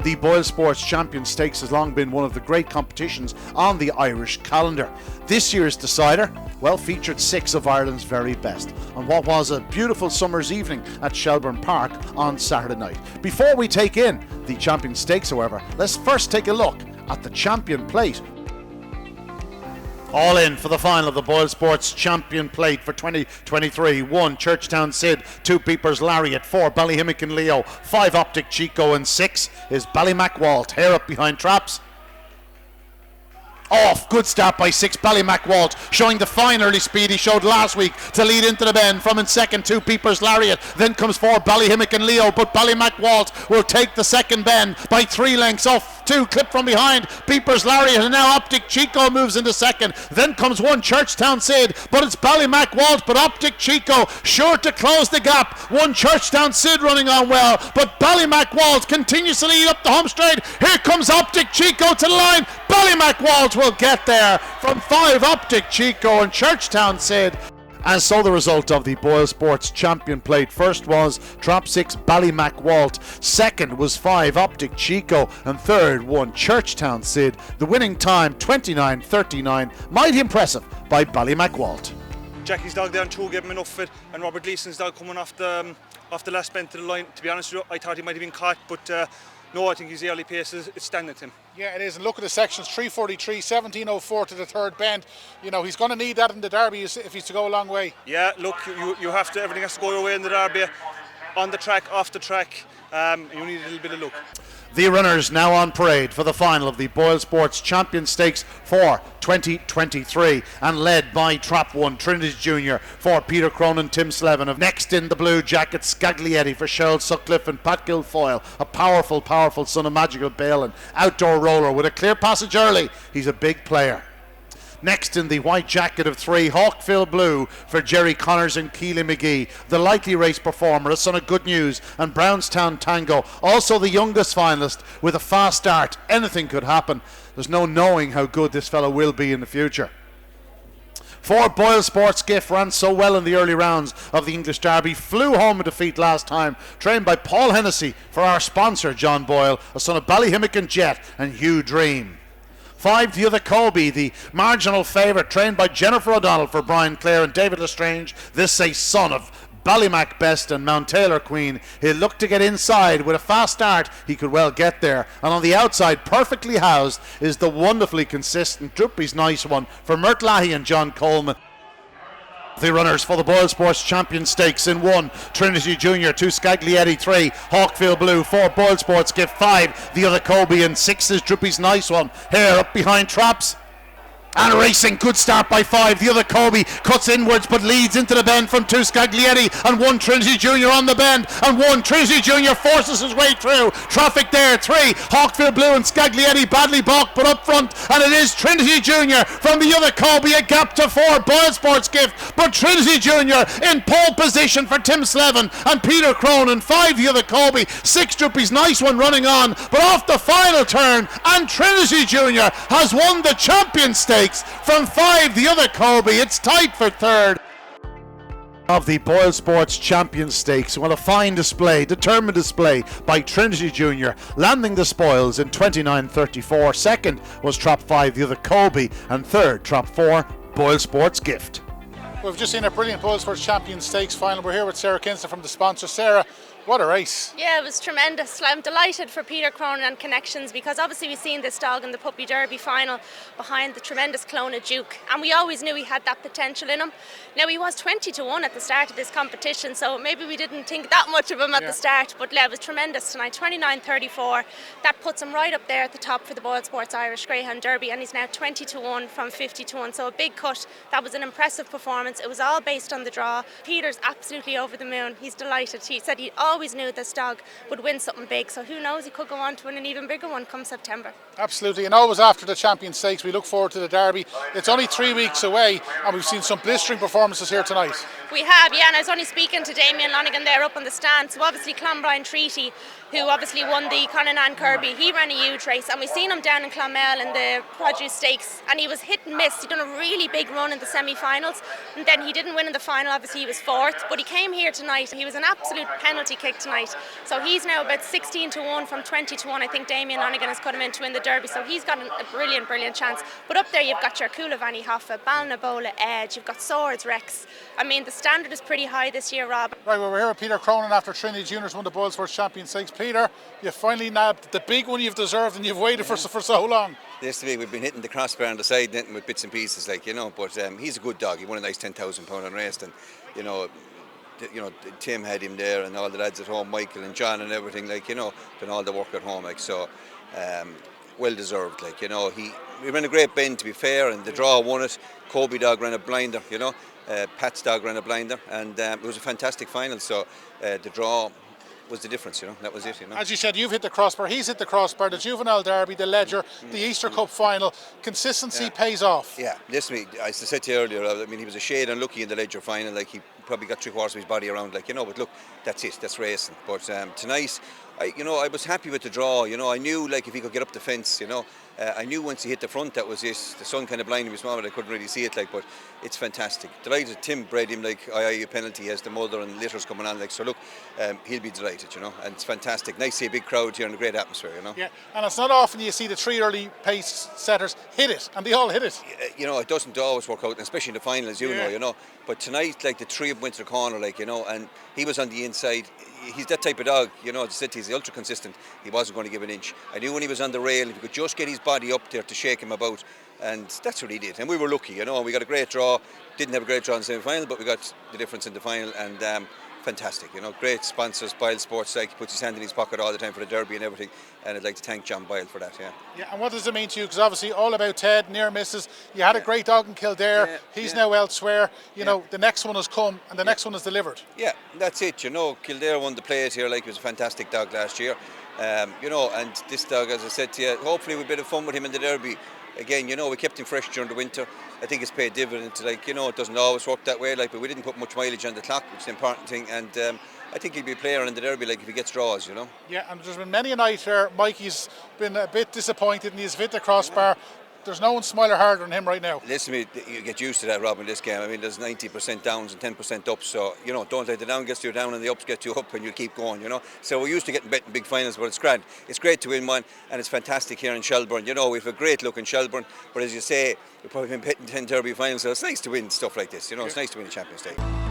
The BoyleSports Champion Stakes has long been one of the great competitions on the Irish calendar. This year's decider, well, featured 6 of Ireland's very best on what was a beautiful summer's evening at Shelbourne Park on Saturday night. Before we take in the Champion Stakes, however, let's first take a look at the Champion Plate. All in for the final of the BoyleSports Champion Plate for 2023. 1 Churchtown Sid, 2 Peepers Lariat, 4 Ballyhimmick Leo, 5 Optic Chico, and 6 is Ballymac Walt. Hair up behind traps. Off, good start by 6 Ballymac Walt, showing the fine early speed he showed last week to lead into the bend. From in second, 2 Peepers Lariat, then comes 4 Ballyhimmick and Leo, but Ballymac Walt will take the second bend by 3 lengths off 2, clip from behind Peepers Lariat, and now Optic Chico moves into second. Then comes 1 Churchtown Sid, but it's Ballymac Walt, but Optic Chico sure to close the gap. 1 Churchtown Sid running on well, but Ballymac Walt continues to lead up the home straight. Here comes Optic Chico to the line. Ballymac Walt will get there from 5 Optic Chico and Churchtown Sid. And so the result of the BoyleSports Champion Plate. First was Trap 6 Ballymac Walt, second was 5 Optic Chico, and third 1 Churchtown Sid. The winning time 29.39, mighty impressive by Ballymac Walt. Jackie's dog there on 2 gave him enough fit, and Robert Gleeson's dog coming off the last bend to the line. To be honest with you, I thought he might have been caught, but no, I think his early pace is standing to him. Yeah, it is. And look at the sections, 3:43, 17:04 to the third bend. You know, he's going to need that in the Derby if he's to go a long way. Yeah, look, you have to, everything has to go your way in the Derby, on the track, off the track. You need a little bit of luck. The runners now on parade for the final of the BoyleSports Champion Stakes for 2023, and led by Trap 1 Trinity Junior for Peter Cronin, Tim Slevin. Next in the blue jacket, SCAGLIETTI for Cheryl Sutcliffe and Pat Guilfoyle. A powerful son of Magical Balin. Outdoor roller with a clear passage early. He's a big player. Next in the white jacket of 3, HAWKFIELD Blue for Jerry Connors and Keely McGee. The likely race performer, a son of Good News, and Brownstown Tango, also the youngest finalist with a fast start. Anything could happen. There's no knowing how good this fellow will be in the future. 4 BoyleSports Gift ran so well in the early rounds of the English Derby, flew home in defeat last time, trained by Paul Hennessy for our sponsor John Boyle, a son of Ballyhimmick and Jet and Hugh Dream. 5 The Other Colby, the marginal favourite, trained by Jennifer O'Donnell for Brian Clare and David Lestrange. This a son of Ballymac Best and Mount Taylor Queen. He'll look to get inside with a fast start. He could well get there. And on the outside, perfectly housed, is the wonderfully consistent Droopy's Nice One for Mert Lahey and John Coleman. The runners for the BoyleSports Champion Stakes in 1 Trinity Junior, 2 SCAGLIETTI, 3 HAWKFIELD Blue, 4 BoyleSports Gift, 5 The Other Colby, and 6 is Droopy's Nice One. Hair up behind traps. And racing, good start by 5. The Other Colby cuts inwards but leads into the bend from 2 SCAGLIETTI and 1 Trinity Junior on the bend, and 1 Trinity Junior forces his way through. Traffic there, 3 HAWKFIELD Blue and SCAGLIETTI badly balked but up front, and it is Trinity Junior from The Other Colby, a gap to 4 BoyleSports Gift, but Trinity Junior in pole position for Tim Slevin and Peter Cronin. 5 The Other Colby, 6 Droopy's Nice One running on, but off the final turn, and Trinity Junior has won the Champion Stakes from 5 The Other Colby. It's tight for third of the BoyleSports Champion Stakes. Well, a fine display, determined display by Trinity Junior, landing the spoils in 29.34. Second was Trap 5 The Other Colby, and third Trap 4 BoyleSports Gift. We've just seen a brilliant BoyleSports Champion Stakes final. We're here with Sarah Kinston from the sponsor. Sarah, what a race. Yeah, it was tremendous. I'm delighted for Peter Cronin and Connections, because obviously we've seen this dog in the Puppy Derby final behind the tremendous Clona Duke, and we always knew he had that potential in him. Now, he was 20-1 at the start of this competition, so maybe we didn't think that much of him at the start, but yeah, it was tremendous tonight. 29.34, that puts him right up there at the top for the BoyleSports Irish Greyhound Derby, and he's now 20-1 from 50-1, so a big cut. That was an impressive performance. It was all based on the draw. Peter's absolutely over the moon. He's delighted. He said he always knew this dog would win something big, so who knows, he could go on to win an even bigger one come September. Absolutely, and always after the Champion Stakes we look forward to the Derby. It's only 3 weeks away and we've seen some blistering performances here tonight. We have, yeah, and I was only speaking to Damien Lonigan there up on the stand. So obviously Clonbrine TRINITY, who obviously won the Conanan Kirby, he ran a huge race, and we seen him down in Clonmel in the Produce Stakes, and he was hit and miss. He done a really big run in the semi-finals, and then he didn't win in the final. Obviously he was fourth, but he came here tonight. He was an absolute penalty kick tonight. So he's now about 16 to 1 from 20 to 1. I think Damien Lonigan has cut him in to win the Derby, so he's got a brilliant chance. But up there you've got your Coolavani Hoffa, Balnabola Edge, you've got Swords Rex. I mean, the standard is pretty high this year, Rob. Right, well, we're here with Peter Cronin after Trinity Juniors won the BoyleSports Champion Stakes. Peter, you finally nabbed the big one you've deserved, and you've waited for so long. This week we've been hitting the crossbar on the side, hitting with bits and pieces, like, you know. But he's a good dog. He won a nice £10,000 race, and you know, Tim had him there, and all the lads at home, Michael and John and everything, like, you know, done all the work at home, like, so. Well deserved, like, you know. We ran a great bend, to be fair, and the draw won it. Kobe dog ran a blinder, you know. Pat's dog ran a blinder, and it was a fantastic final. So the draw was the difference, you know. That was it, you know. As you said, you've hit the crossbar, he's hit the crossbar, the Juvenile Derby, the Ledger, the Easter Cup final. Consistency pays off. Yeah, listen, as I said to you earlier, I mean, he was a shade unlucky in the Ledger final. Like, he probably got 3/4 of his body around, like, you know. But look, that's it, that's racing. But tonight, I was happy with the draw. You know, I knew, like, if he could get up the fence, you know, I knew once he hit the front, that was it. The sun kind of blinded me small, but I couldn't really see it, like, but it's fantastic. Delighted Tim bred him, like, a penalty as the mother and litters coming on, like, so look, he'll be delighted, you know, and it's fantastic. Nice to see a big crowd here and a great atmosphere, you know. Yeah, and it's not often you see the three early pace setters hit it, and they all hit it. You know, it doesn't always work out, especially in the final, as you know, you know. But tonight, like, the three of them went to the corner, like, you know, and he was on the inside. He's that type of dog, you know. As I said, he's ultra consistent. He wasn't going to give an inch. I knew when he was on the rail, if he could just get his body up there to shake him about, and that's what he did. And we were lucky, you know. We got a great draw. Didn't have a great draw in the semi-final, but we got the difference in the final, and fantastic, you know. Great sponsors, BoyleSports, like, he puts his hand in his pocket all the time for the Derby and everything, and I'd like to thank John Boyle for that, yeah. Yeah, and what does it mean to you? Because obviously all about Ted, near misses. You had a great dog in Kildare, he's now elsewhere. You know, the next one has come, and the next one is delivered. Yeah, that's it, you know. Kildare won the plate here, like, he was a fantastic dog last year. You know, and this dog, as I said to you, hopefully we'll be a bit of fun with him in the Derby. Again, you know, we kept him fresh during the winter. I think it's paid dividends. Like, you know, it doesn't always work that way, like, but we didn't put much mileage on the clock, which is the important thing, and I think he'll be a player in the Derby, like, if he gets draws, you know. Yeah, and there's been many a night where Mikey's been a bit disappointed and he's hit the crossbar. There's no one smiling harder than him right now. Listen to me, you get used to that, Rob, in this game. I mean, there's 90% downs and 10% ups, so, you know, don't let the down get you down and the ups get you up, and you keep going, you know. So we're used to getting bet in big finals, but it's grand. It's great to win one, and it's fantastic here in Shelbourne. You know, we have a great look in Shelbourne, but as you say, we've probably been betting 10 Derby finals, so it's nice to win stuff like this, you know. It's nice to win the Champions League.